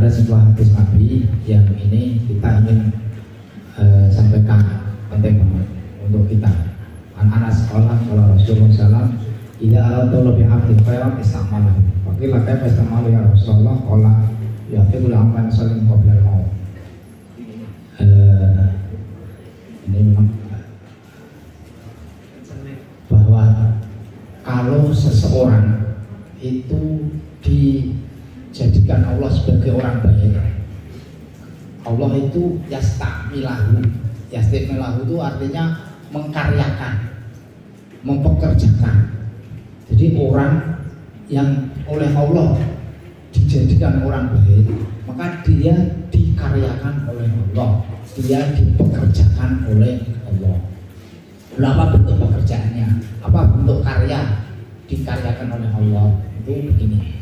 ada sebuah hadis Nabi yang ini kita ingin sampaikan, penting banget untuk kita. Anas sekolah kalau Rasulullah SAW tidak ada lebih abdi khairan istiqmalah. Wakilah kaya istiqmalah ya Rasulullah kalau ya fikul aman saling qoblal maut. Ini memang bahwa kalau seseorang itu dijadikan Allah sebagai orang baik, Allah itu yastamilahu. Yastamilahu itu artinya mengkaryakan, mempekerjakan. Jadi orang yang oleh Allah dijadikan orang baik, maka dia dikaryakan oleh Allah, dia dipekerjakan oleh Allah. Berapa bentuk pekerjaannya? Apa bentuk karya dikaryakan oleh Allah? Itu begini.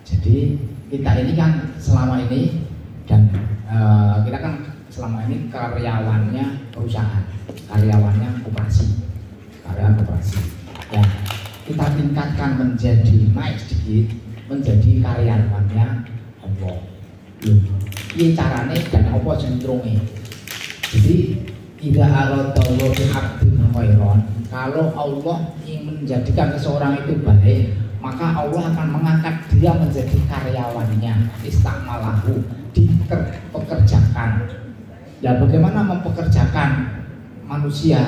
Jadi kita ini kan selama ini dan kita kan selama ini karyawannya perusahaan, karyawannya koperasi, karyawan koperasi. Ya, kita tingkatkan menjadi naik sedikit menjadi karyawannya Allah. Ini caranya dan apa cenderungnya. Jadi tidak aradallahu bi'abdin khairan. Kalau Allah ingin menjadikan seseorang itu baik, maka Allah akan mengangkat dia menjadi karyawannya, istakmalahu, dipekerjakan. Ya, bagaimana mempekerjakan manusia?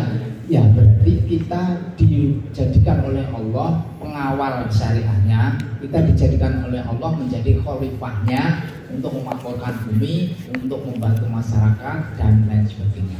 Ya, berarti kita dijadikan oleh Allah pengawal syariahnya, kita dijadikan oleh Allah menjadi khalifahnya untuk memakmurkan bumi, untuk membantu masyarakat dan lain sebagainya.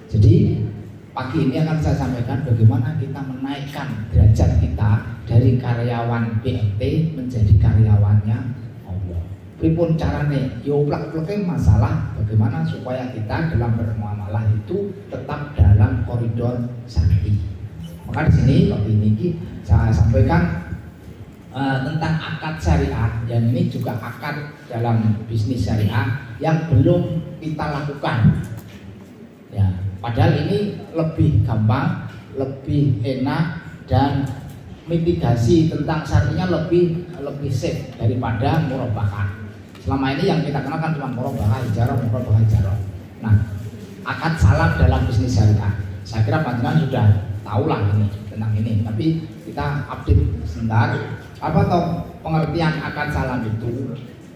Jadi pagi ini akan saya sampaikan bagaimana kita menaikkan derajat kita dari karyawan BNT menjadi karyawannya Allah. Pripun carane? Yo plek-pleke masalah bagaimana supaya kita dalam bermuamalah itu tetap dalam koridor syar'i. Maka di sini pagi ini saya sampaikan tentang akad syariah, yang ini juga akad dalam bisnis syariah yang belum kita lakukan. Ya, padahal ini lebih gampang, lebih enak dan mitigasi tentang syariahnya lebih safe daripada murabahah. Selama ini yang kita kenalkan cuma murabahah ijarah. Nah, akad salam dalam bisnis syariah, saya kira panjenengan sudah tahu lah ini tentang ini, tapi kita update sebentar. Apa toh pengertian akad salam itu?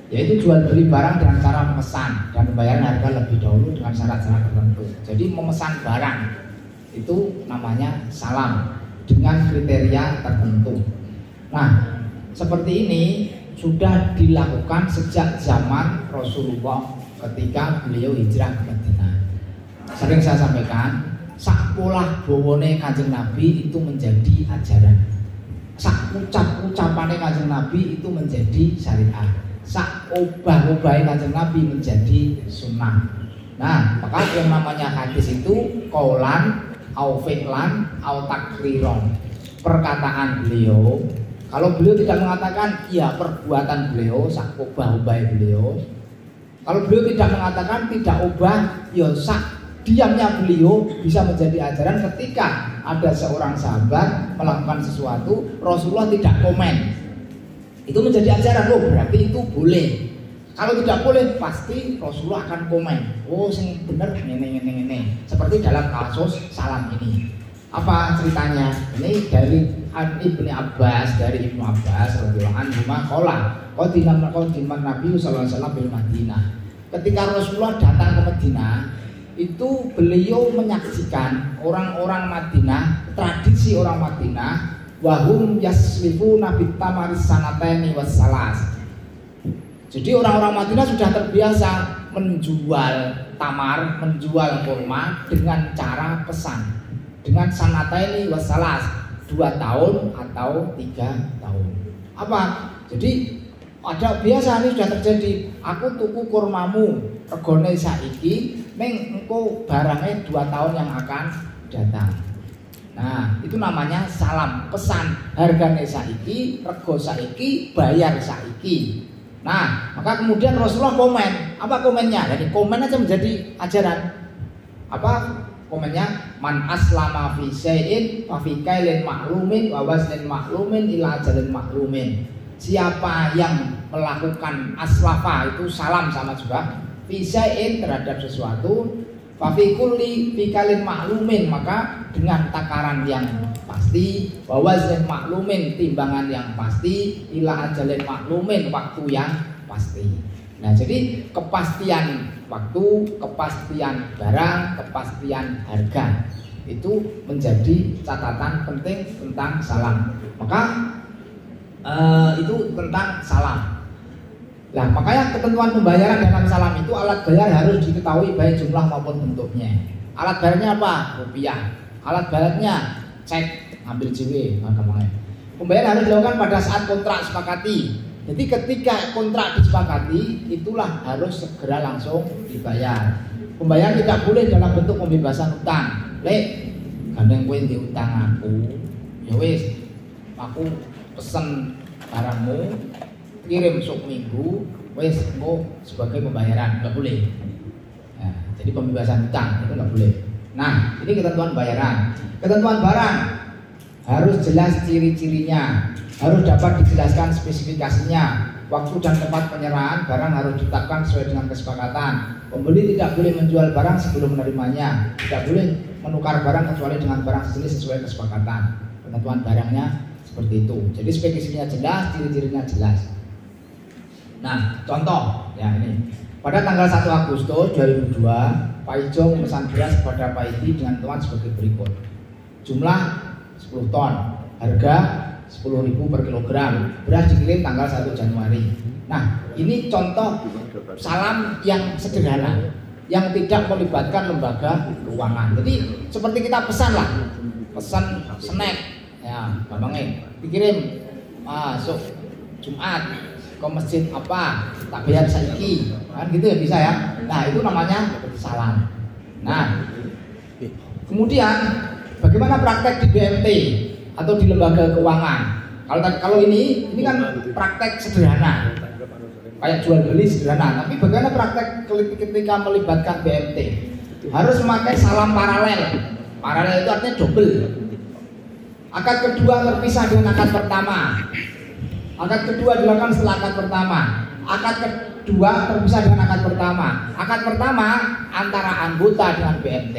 Yaitu jual beli barang dengan cara memesan dan membayar harga lebih dahulu dengan syarat-syarat tertentu. Jadi memesan barang itu namanya salam dengan kriteria tertentu. Nah, seperti ini sudah dilakukan sejak zaman Rasulullah ketika beliau hijrah ke Madinah. Sering saya sampaikan, sakulah bowone Kanjeng Nabi itu menjadi ajaran. Sak ucapane Kanjeng Nabi itu menjadi syariat. Sak obah-obahe Kanjeng Nabi menjadi sunnah. Nah, maka yang namanya hadis itu qaulan au fi'lan au takriron. Perkataan beliau. Kalau beliau tidak mengatakan ya perbuatan beliau, sak obah-obahe beliau. Kalau beliau tidak mengatakan tidak obah, ya sak diamnya beliau bisa menjadi ajaran. Ketika ada seorang sahabat melakukan sesuatu, Rasulullah tidak komen, itu menjadi ajaran. Loh, berarti itu boleh. Kalau tidak boleh, pasti Rasulullah akan komen. Oh, sing bener ini. Seperti dalam kasus salam ini. Apa ceritanya? Ini dari Ibnu Abbas, radhiyallahu anhu qala qadiman Nabi sallallahu alaihi wasallam bil Madinah. Ketika Rasulullah datang ke Madinah, itu beliau menyaksikan orang-orang Madinah, tradisi orang Madinah, wahum yaslifuna bitamaris sanataini wassalas. Jadi orang-orang Madinah sudah terbiasa menjual tamar, menjual kurma dengan cara pesan, dengan sanataini wassalas, 2 tahun atau 3 tahun. Apa? Jadi ada biasa ini sudah terjadi. Aku tuku kurmamu regone saiki, ning engko barangnya 2 tahun yang akan datang. Nah, itu namanya salam, pesan. Harganya saiki, rego saiki, bayar saiki. Nah, maka kemudian Rasulullah komen. Apa komennya? Jadi komen aja menjadi ajaran. Apa komennya? Man aslama fi syai'in fa fi kailin maklumin wa waznin maklumin ila ajalin maklumin. Siapa yang melakukan aslafa itu salam sama juga fisain terhadap sesuatu fafikulli fikalin maklumin maka dengan takaran yang pasti wawazin maklumin timbangan yang pasti ila ajalin maklumin waktu yang pasti. Nah jadi kepastian waktu, kepastian barang, kepastian harga itu menjadi catatan penting tentang salam. Maka itu tentang salam. Nah, makanya ketentuan pembayaran dalam salam itu alat bayar harus diketahui baik jumlah maupun bentuknya. Alat bayarnya apa? Rupiah. Alat bayarnya cek, ambil JW. Pembayaran harus dilakukan pada saat kontrak sepakati. Jadi ketika kontrak disepakati, itulah harus segera langsung dibayar. Pembayaran tidak boleh dalam bentuk pembebasan utang. Lek, gandeng kowe diutang aku, ya wis, aku pesen barangmu, kirim sok minggu, wes engko sebagai pembayaran, nggak boleh. Nah, jadi pembebasan utang itu nggak boleh. Nah, ini ketentuan bayaran. Ketentuan barang harus jelas ciri-cirinya, harus dapat dijelaskan spesifikasinya. Waktu dan tempat penyerahan barang harus ditetapkan sesuai dengan kesepakatan. Pembeli tidak boleh menjual barang sebelum menerimanya, tidak boleh menukar barang kecuali dengan barang sejenis sesuai kesepakatan. Ketentuan barangnya seperti itu. Jadi spesifikasinya jelas, ciri-cirinya jelas. Nah, contoh ya ini. Pada tanggal 1 Agustus 2002, Pak Ijo memesan beras kepada Pak Idi dengan tuan sebagai berikut. Jumlah 10 ton, harga 10.000 per kilogram. Beras dikirim tanggal 1 Januari. Nah, ini contoh salam yang sederhana, yang tidak melibatkan lembaga keuangan. Jadi seperti kita pesan lah, pesan snack, ya, gampangnya dikirim masuk Jumat ke masjid apa, tak bayar saiki, kan gitu ya bisa ya. Nah itu namanya salam. Nah kemudian bagaimana praktek di BMT atau di lembaga keuangan? Kalau ini kan praktek sederhana, kayak jual beli sederhana. Tapi bagaimana praktek ketika melibatkan BMT? Harus memakai salam paralel. Paralel itu artinya double. Akad kedua terpisah dengan akad pertama. Akad kedua dilakukan setelah akad pertama. Akad kedua terpisah dengan akad pertama. Akad pertama antara anggota dengan BMT.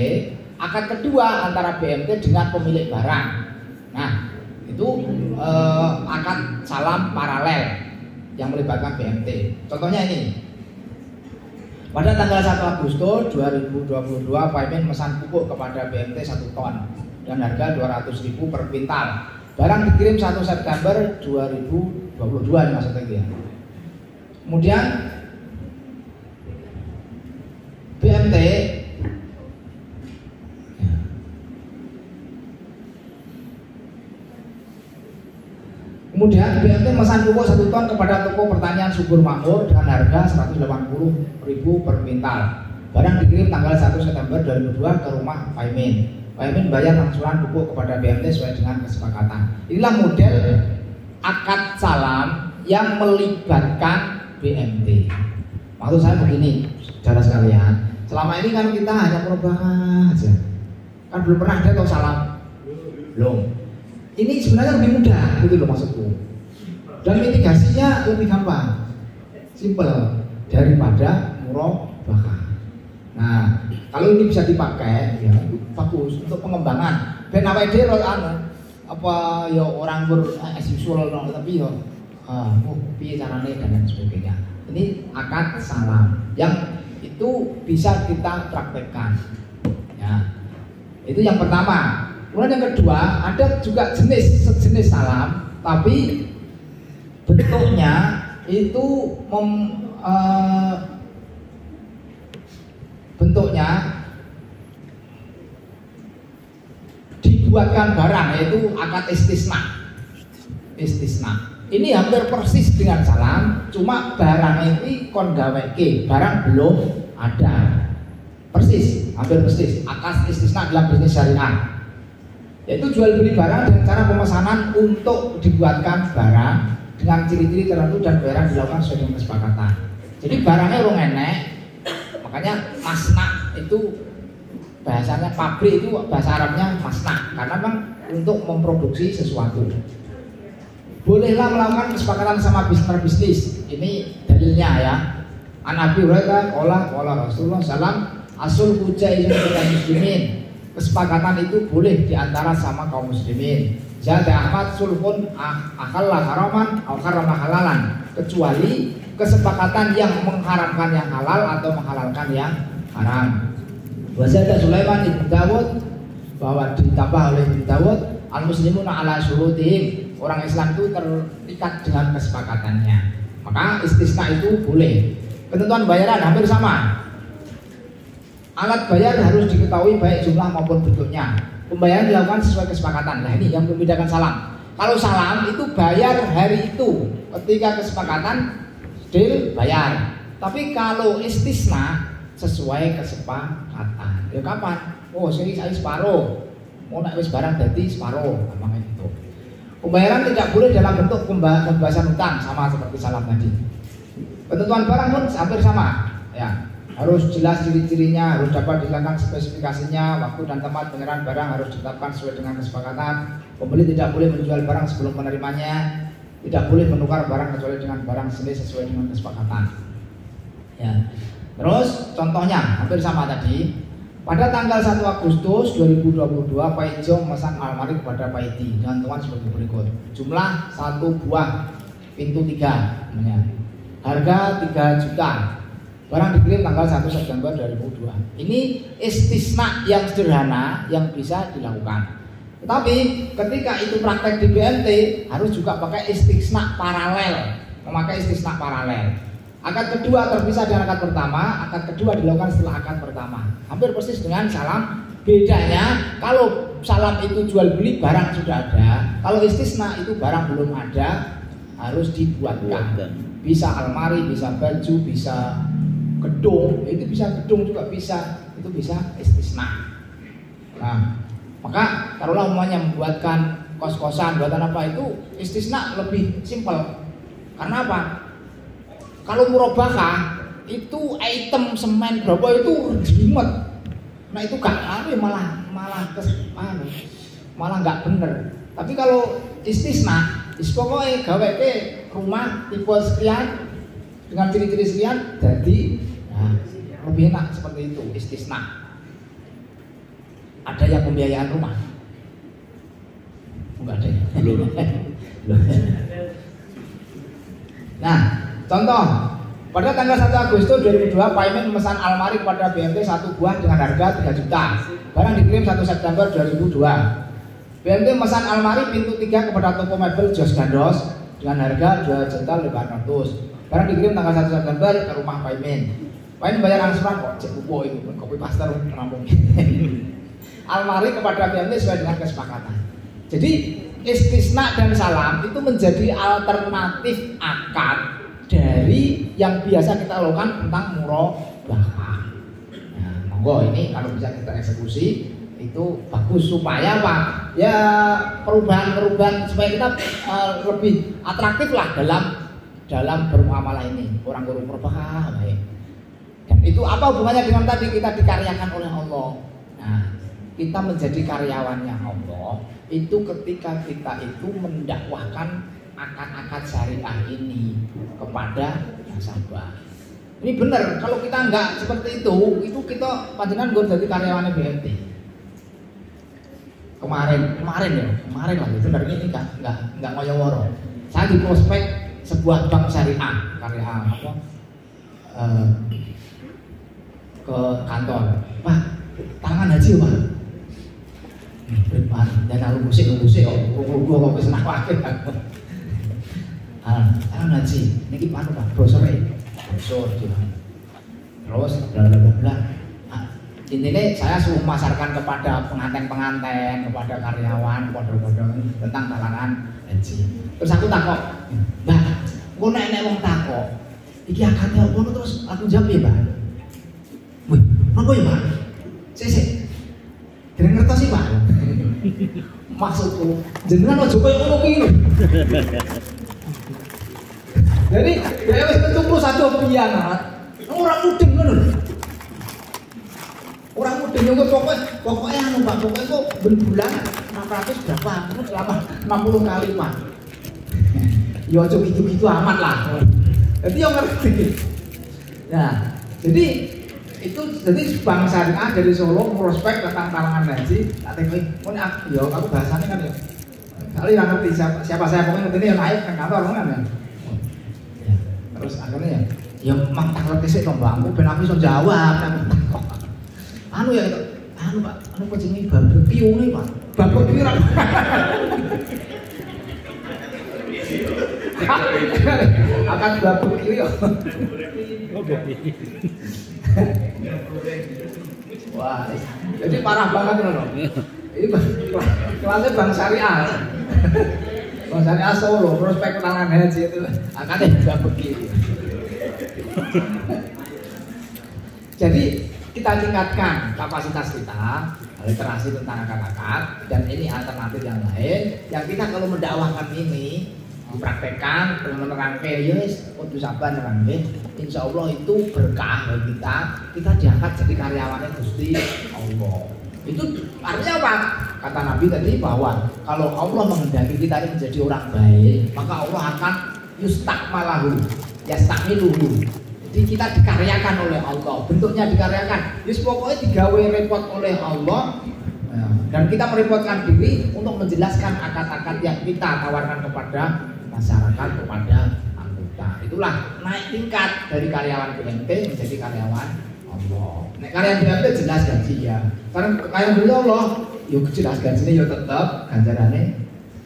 Akad kedua antara BMT dengan pemilik barang. Nah, itu akad salam paralel yang melibatkan BMT. Contohnya ini. Pada tanggal 1 Agustus 2022, Pak Imin memesan pupuk kepada BMT 1 ton dan harga 200.000 per kuintal. Barang dikirim 1 September 2022 ini maksudnya ya. Kemudian BMT memesan pupuk 1 ton kepada toko pertanian Subur Makmur dengan harga 180.000 per kuintal. Barang dikirim tanggal 1 September 2002 ke rumah Pak Imin. Pak Imin bayar angsuran pupuk kepada BMT sesuai dengan kesepakatan. Inilah model akad salam yang melibatkan BMT. Maksud saya begini, saudara sekalian, selama ini kan kita hanya perubahan aja, kan belum pernah ada atau salam, belum. Ini sebenarnya lebih mudah, gitu loh maksudku. Dan mitigasinya lebih gampang, simple daripada murabahah. Nah, kalau ini bisa dipakai, ya bagus untuk pengembangan. Ben awake dhewe apa ya orang as usual tapi ya piye carane dan lain sebagainya. Ini akad salam yang itu bisa kita praktekkan. Ya. Itu yang pertama. Kemudian yang kedua, ada juga sejenis salam tapi bentuknya itu bentuknya dibuatkan barang, yaitu akad istisna. Ini hampir persis dengan salam, cuma barang ini kon gaweke, barang belum ada. Persis, hampir persis. Akad istisna dalam bisnis syariah, yaitu jual beli barang dengan cara pemesanan untuk dibuatkan barang dengan ciri-ciri tertentu dan bayaran dilakukan sesuai dengan kesepakatan. Jadi barangnya urung enek. Makanya masna itu bahasanya, pabrik itu bahasa Arabnya masna, karena memang untuk memproduksi sesuatu. bolehlah melakukan kesepakatan sama bisnis. Ini dalilnya ya. An Abi Hurairah qala Rasulullah sallam asul hujaizun bainal muslimin. Kesepakatan itu boleh diantara sama kaum muslimin. Zada Ahmad sulhun akalla haraman atau harama halalan, kecuali kesepakatan yang mengharamkan yang halal atau menghalalkan yang haram. Wazada Sulaiman ibn Dawud, bahwa ditambah oleh Ibn Dawud, al muslimuna ala syurutihim, orang Islam itu terikat dengan kesepakatannya. Maka istisna itu boleh. Ketentuan bayaran hampir sama. Alat bayar harus diketahui baik jumlah maupun bentuknya. Pembayaran dilakukan sesuai kesepakatan. Nah ini yang membedakan salam. Kalau salam itu bayar hari itu, ketika kesepakatan deal bayar. Tapi kalau istisna sesuai kesepakatan. Ya kapan? Oh saya separuh. Mau nak wis barang jadi separuh, gampang itu. Pembayaran tidak boleh dalam bentuk pembahasan utang, sama seperti salam tadi. Ketentuan barang pun hampir sama. Ya. Harus jelas ciri-cirinya, harus dapat dilakukan spesifikasinya, waktu dan tempat penyerahan barang harus ditetapkan sesuai dengan kesepakatan. Pembeli tidak boleh menjual barang sebelum menerimanya, tidak boleh menukar barang kecuali dengan barang selis sesuai dengan kesepakatan. Ya. Terus contohnya hampir sama tadi. Pada tanggal 1 Agustus 2022, Pak Ijo memesan almari kepada Pak Edi dengan teman seperti berikut. Jumlah 1 buah pintu 3, harga 3 juta. Barang dikirim tanggal 1 September 2002. Ini istisna yang sederhana yang bisa dilakukan. Tetapi ketika itu praktek di BMT harus juga pakai istisna paralel, memakai istisna paralel. Akad kedua terpisah dengan akad pertama, akad kedua dilakukan setelah akad pertama. Hampir persis dengan salam. Bedanya kalau salam itu jual beli barang sudah ada, kalau istisna itu barang belum ada, harus dibuatkan. Bisa almari, bisa baju, bisa gedung, itu bisa gedung juga bisa, itu bisa istisna. Nah, maka taruhlah umpamanya membuatkan kos-kosan, buatan apa itu istisna lebih simpel. Karena apa? Kalau murabahah itu item semen berapa itu jimat. Nah itu gak malah nggak bener. Tapi kalau istisna, pokoknya gawe ke rumah tipe sekian dengan ciri-ciri sekian, jadi nah, lebih enak seperti itu istisna. Ada yang pembiayaan rumah? Enggak ada. Belum. Nah, contoh pada tanggal 1 Agustus 2002 Pak Imin memesan almari kepada BMT 1 buah dengan harga 3 juta. Barang dikirim 1 September 2002. BMT memesan almari pintu 3 kepada toko mebel Jos Gandos dengan harga 2.500.000. Barang dikirim tanggal 1 September ke rumah Pak Imin. Pak Imin bayar angsuran kok, cek buku itu, kopi pastor rampung. Almari kepada BMT sesuai dengan kesepakatan. Jadi istisna dan salam itu menjadi alternatif akad dari yang biasa kita lakukan tentang murabahah. Nah, monggo ini kalau bisa kita eksekusi itu bagus supaya apa? Ya perubahan supaya kita lebih atraktif lah dalam bermuamalah ini. Orang guru murabahah baik. Dan itu apa hubungannya dengan tadi kita dikaryakan oleh Allah. Nah, kita menjadi karyawannya Allah itu ketika kita itu mendakwahkan akad-akad syariah ini kepada nasabah. Ini benar, kalau kita enggak seperti itu kita panjenengan gue jadi karyawannya BMT. Kemarin lah itu dari ini enggak ngoyo-woro. Saya di prospek sebuah bank syariah karya apa? Ke kantor. Pak, tangan haji Pak. Dan aku musik kok gua kok senang wakil. Tangan haji, niki panu Pak, brosur terus bla. Intinya saya suruh memasarkan kepada pengantin-pengantin, kepada karyawan, kodok-kodok tentang talangan haji. Terus aku takut, Mbak, kok nek wong takut, iki akadnya apa terus aku jawab ya Mbak. Wih, apa ya Mbak? Sik. Dereng ngertos sih Pak. Maksudku, jenengan ojo koyo ngono kuwi lho. Jadi, dia wis kecumpul satu pian, orang mudeng ngono lho. Orang mudeng yo pokoknya anu Pak, pokoknya kok ben bulan 600 berapa? Terus selama 60 kali Pak. ya aja gitu-gitu amat lah. Jadi yang ngerti. Nah, jadi itu jadi Bank Syariah dari Solo prospek tentang talangan haji. Tak tengok, ya aku bahasanya kan ya. Kali yang ngerti siapa saya pokoknya ngerti yang naik ke kantor kan ya. Terus akhirnya ya mang tak ngerti sih dong mbakku, ben aku iso jawab. Anu ya itu, anu Pak, anu kok jenenge barbecue nih Pak. Barbecue ra. Akan barbecue ya. Wah, jadi parah banget loh. Ini kelasnya Bank Syariah. Bank Syariah Solo, prospek talangan haji itu akan barbecue. Jadi kita tingkatkan kapasitas kita, literasi tentang akad-akad, dan ini alternatif yang lain yang kita kalau mendakwahkan ini dipraktekkan benar-benar yes, untuk sabar nanti, insya Allah itu berkah bagi kita diangkat jadi karyawannya Gusti Allah. Itu artinya apa? Kata Nabi tadi bahwa kalau Allah menghendaki kita ini menjadi orang baik, maka Allah akan yustakmalahu, yastakmiluhu. Jadi kita dikaryakan oleh Allah, bentuknya dikaryakan. Jadi pokoknya digawe repot oleh Allah, dan kita merepotkan diri untuk menjelaskan akad-akad yang kita tawarkan kepada masyarakat, kepada anggota. Itulah naik tingkat dari karyawan BNP menjadi karyawan Allah. Nah, karyawan BNP jelas gaji ya. Karena karyawan beli Allah, yuk jelas gajinya yuk tetap ganjarannya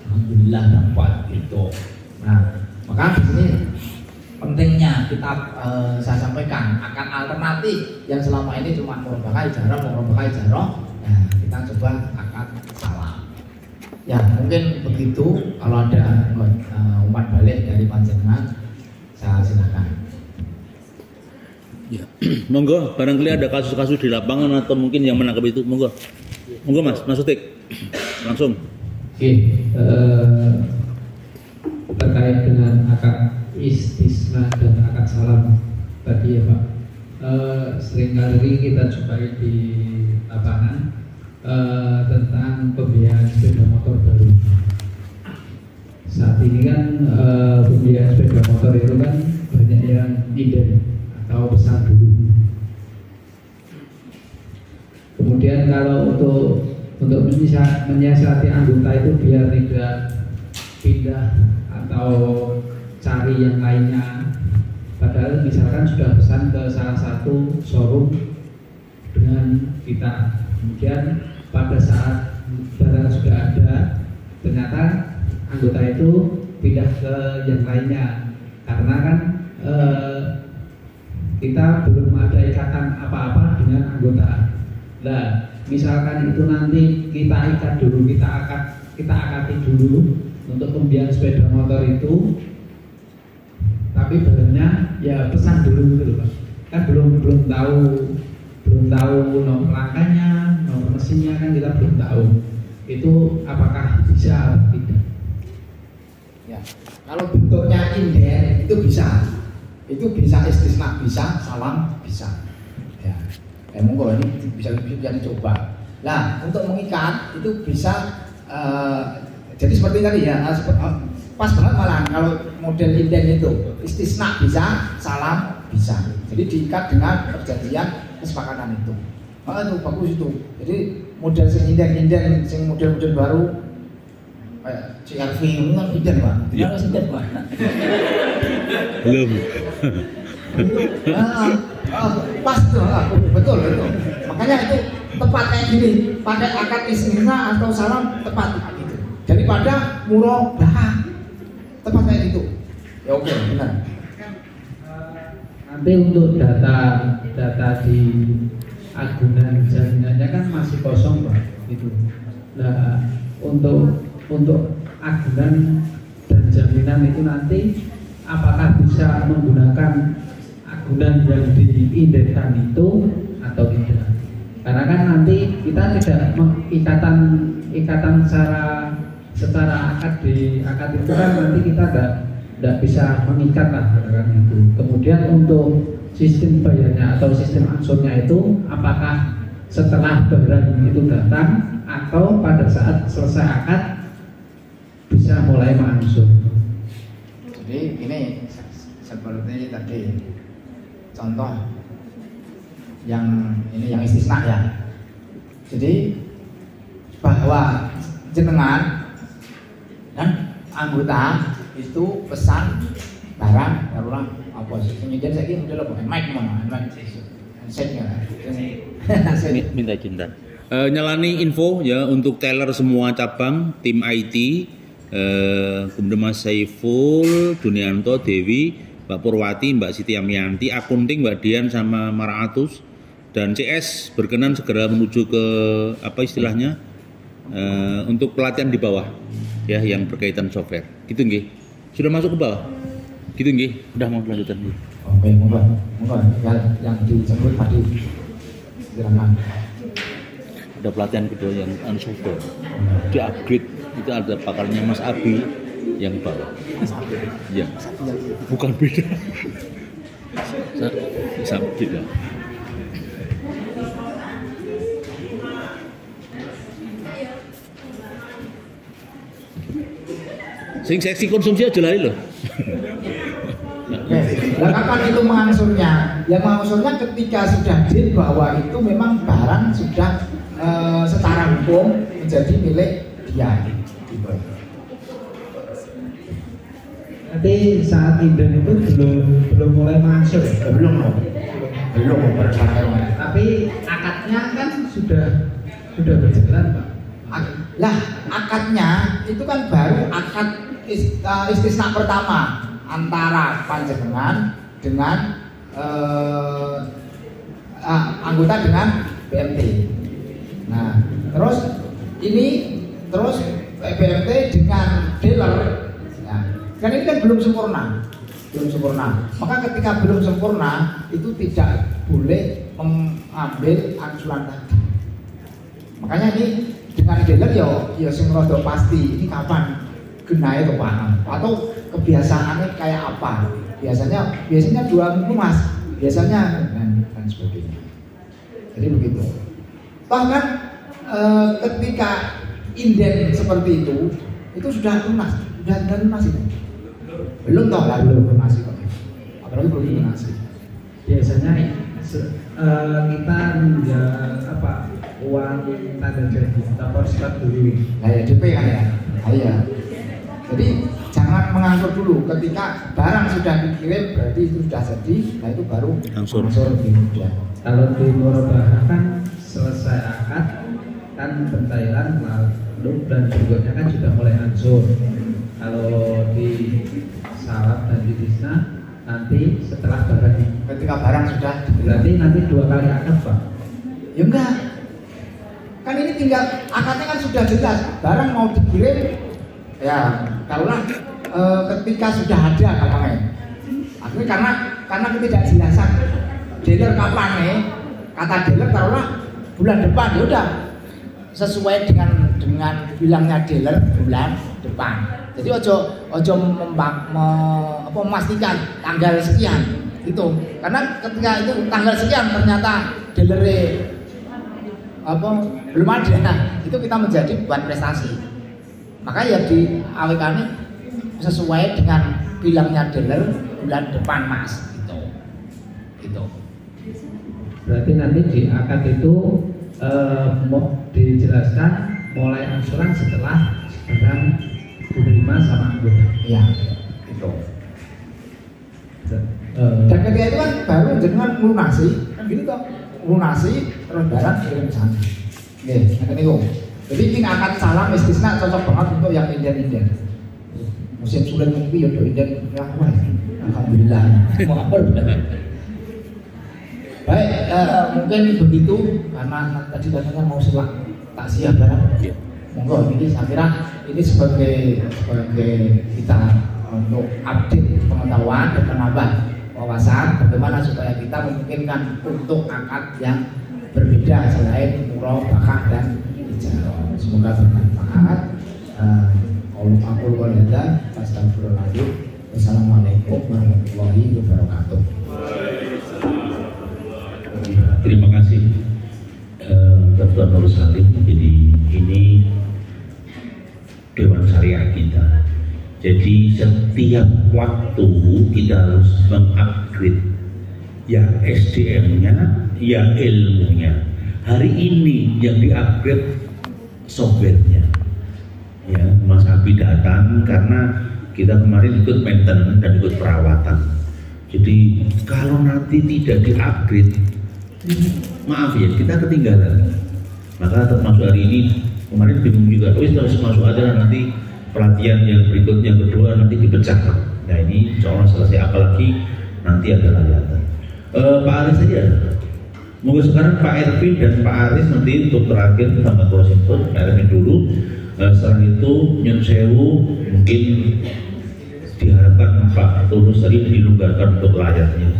alhamdulillah dapat gitu. Nah, maka di sini pentingnya kita saya sampaikan akan alternatif yang selama ini cuma merubah ijarah. Nah, kita coba akad salam. Ya mungkin begitu. Kalau ada umpan balik dari panjenengan, saya silakan. Ya, monggo. Barangkali ada kasus-kasus di lapangan atau mungkin yang menangkap itu, monggo Mas Utik langsung. Oke, terkait dengan akad istisna dan akad salam tadi ya Pak, seringkali kita jumpai di lapangan tentang pembiayaan sepeda motor baru. Saat ini kan pembiayaan sepeda motor itu kan banyak yang inden atau pesan dulu. Kemudian kalau untuk menyiasati anggota itu biar tidak pindah atau cari yang lainnya, padahal misalkan sudah pesan ke salah satu showroom dengan kita, kemudian pada saat barang sudah ada ternyata anggota itu pindah ke yang lainnya karena kan kita belum ada ikatan apa-apa dengan anggota. Nah, misalkan itu nanti kita ikat dulu, kita akati dulu untuk pembiayaan sepeda motor itu, tapi barangnya ya pesan dulu gitu Pak. Kan belum tahu nomor rangkanya, nomor mesinnya kan kita belum tahu. Itu apakah bisa atau tidak? Ya, kalau bentuknya inden itu bisa. Itu bisa istisna, bisa salam, bisa. Ya, monggo ini bisa dicoba. Nah, untuk mengikat itu bisa jadi seperti tadi ya, pas banget malah kalau model inden itu istisna bisa, salam bisa. Jadi diikat dengan perjanjian kesepakatan itu. Itu bagus itu. Jadi model sing inden, sing model-model baru kayak CRV itu kan inden Pak. Ya. Inden Pak. Belum. Pas tuh, betul. Makanya itu tepat kayak gini, pakai akad istisna atau salam tepat gitu. Daripada murabah, tepat kayak gitu. Ya oke, benar. Nanti untuk data di agunan jaminannya kan masih kosong Pak, gitu. Nah, untuk agunan dan jaminan itu nanti apakah bisa menggunakan agunan yang diindenkan itu atau tidak? Karena kan nanti kita tidak ikatan secara akad itu kan nanti kita tidak bisa mengikat lah kan itu. Kemudian untuk sistem bayarnya atau sistem angsurnya itu apakah setelah barang itu datang atau pada saat selesai akad bisa mulai mengangsur? seperti tadi contoh yang ini yang istisna ya. Jadi bahwa jenengan dan anggota itu pesan barang taruhlah apa sih kemudian saya ini udah pakai mic mana handsetnya minta cinta nyalani info ya untuk teller semua cabang tim IT kemudian Mas Saiful Dunianto Dewi Mbak Purwati Mbak Siti Amianti akunting Mbak Dian sama Maratus dan CS berkenan segera menuju ke apa istilahnya untuk pelatihan di bawah ya yang berkaitan software gitu nggih sudah masuk ke bawah gitu nggih udah mau lanjutan nggih oke monggo yang disebut tadi silakan ada pelatihan kedua yang software di upgrade itu ada pakarnya Mas Abi yang bawah ya bukan beda sama beda sing seksi konsumsi aja lari loh. Nah, kapan itu mengangsurnya? Yang mengangsurnya ketika sudah deal bahwa itu memang barang sudah secara hukum menjadi milik dia. Nanti saat inden itu belum mulai mengangsur. Belum berjalan. Tapi akadnya kan sudah berjalan, Pak. Lah akadnya itu kan baru akad istisna pertama antara panjenengan dengan anggota dengan BMT. Nah, terus BMT dengan dealer. Nah, kan ini kan belum sempurna. Maka ketika belum sempurna itu tidak boleh mengambil angsuran tadi. Makanya ini dengan dealer ya sing rada pasti ini kapan genahe to Pak atau kebiasaannya kayak apa biasanya 2 minggu Mas biasanya dan sebagainya jadi begitu bahkan ketika inden seperti itu sudah lunas itu belum lunas itu apalagi belum lunas biasanya kita uang tanda jadi lapor surat dulu. Nah ya DP kan ya. Iya. Jadi jangan mengangsur dulu. Ketika barang sudah dikirim berarti itu sudah jadi. Nah itu baru angsur lebih mudah. Kalau di Murabahah kan selesai akad kan pentailan lalu dan berikutnya kan sudah mulai angsur. Kalau di Salab dan di Tisna nanti setelah barang ketika barang sudah berarti nanti 2 kali akad Pak. Ya enggak. Kan ini tinggal akadnya kan sudah jelas barang mau dikirim ya taruhlah ketika sudah ada kapannya akhirnya karena ketidakjelasan dealer kapan kata dealer taruhlah bulan depan ya udah sesuai dengan bilangnya dealer bulan depan jadi ojo memastikan tanggal sekian itu karena ketika itu tanggal sekian ternyata dealer belum ada itu kita menjadi bukan prestasi maka ya di awk sesuai dengan bilangnya dealer bulan depan Mas gitu. Berarti nanti di akad itu mau dijelaskan mulai angsuran setelah barang diterima sama anggota. Iya gitu. Dan ketika itu kan baru dengan lunasi kan gitu toh lunasi terus barang kirim ke sana. Oke, nanti itu. Jadi ini akad salam istisna cocok banget untuk yang inden-inden. Musim sulit mungkin ya do inden yang kuat. Alhamdulillah. Baik, mungkin begitu karena tadi katanya mau takziah barang. Monggo ini saya kira ini sebagai kita untuk update pengetahuan dan menambah wawasan bagaimana supaya kita memungkinkan untuk akad yang berbeda selain murabahah dan ijarah. Semoga bermanfaat. Aku berada. Astagfirullahaladzim. Wassalamualaikum warahmatullahi wabarakatuh. Terima kasih Dr. Nur Salim. Jadi ini Dewan Syariah kita Jadi setiap waktu kita harus mengupgrade ya SDM-nya, ya ilmunya. Hari ini yang diupgrade software-nya. Ya, Mas Abi datang karena kita kemarin ikut maintenance dan ikut perawatan. Jadi kalau nanti tidak diupgrade, maaf ya, kita ketinggalan. Maka termasuk hari ini kemarin bingung juga, harus masuk aja nanti pelatihan yang berikutnya, kedua nanti dipecah. Nah ini insya Allah selesai, apalagi nanti ada layatan. Pak Aris saja. Mungkin sekarang Pak Ervin dan Pak Aris nanti untuk terakhir sama Kosimton. Pak Ervin dulu. Setelah itu Nyun Sewu mungkin diharapkan Pak Tulus tadi dilonggarkan untuk layarnya.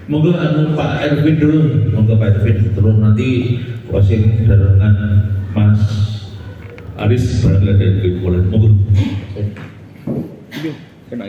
Moga Pak Ervin dulu. Moga Pak Ervin terus nanti Kosim dengan Mas Aris berada di boleh. Moga. Kena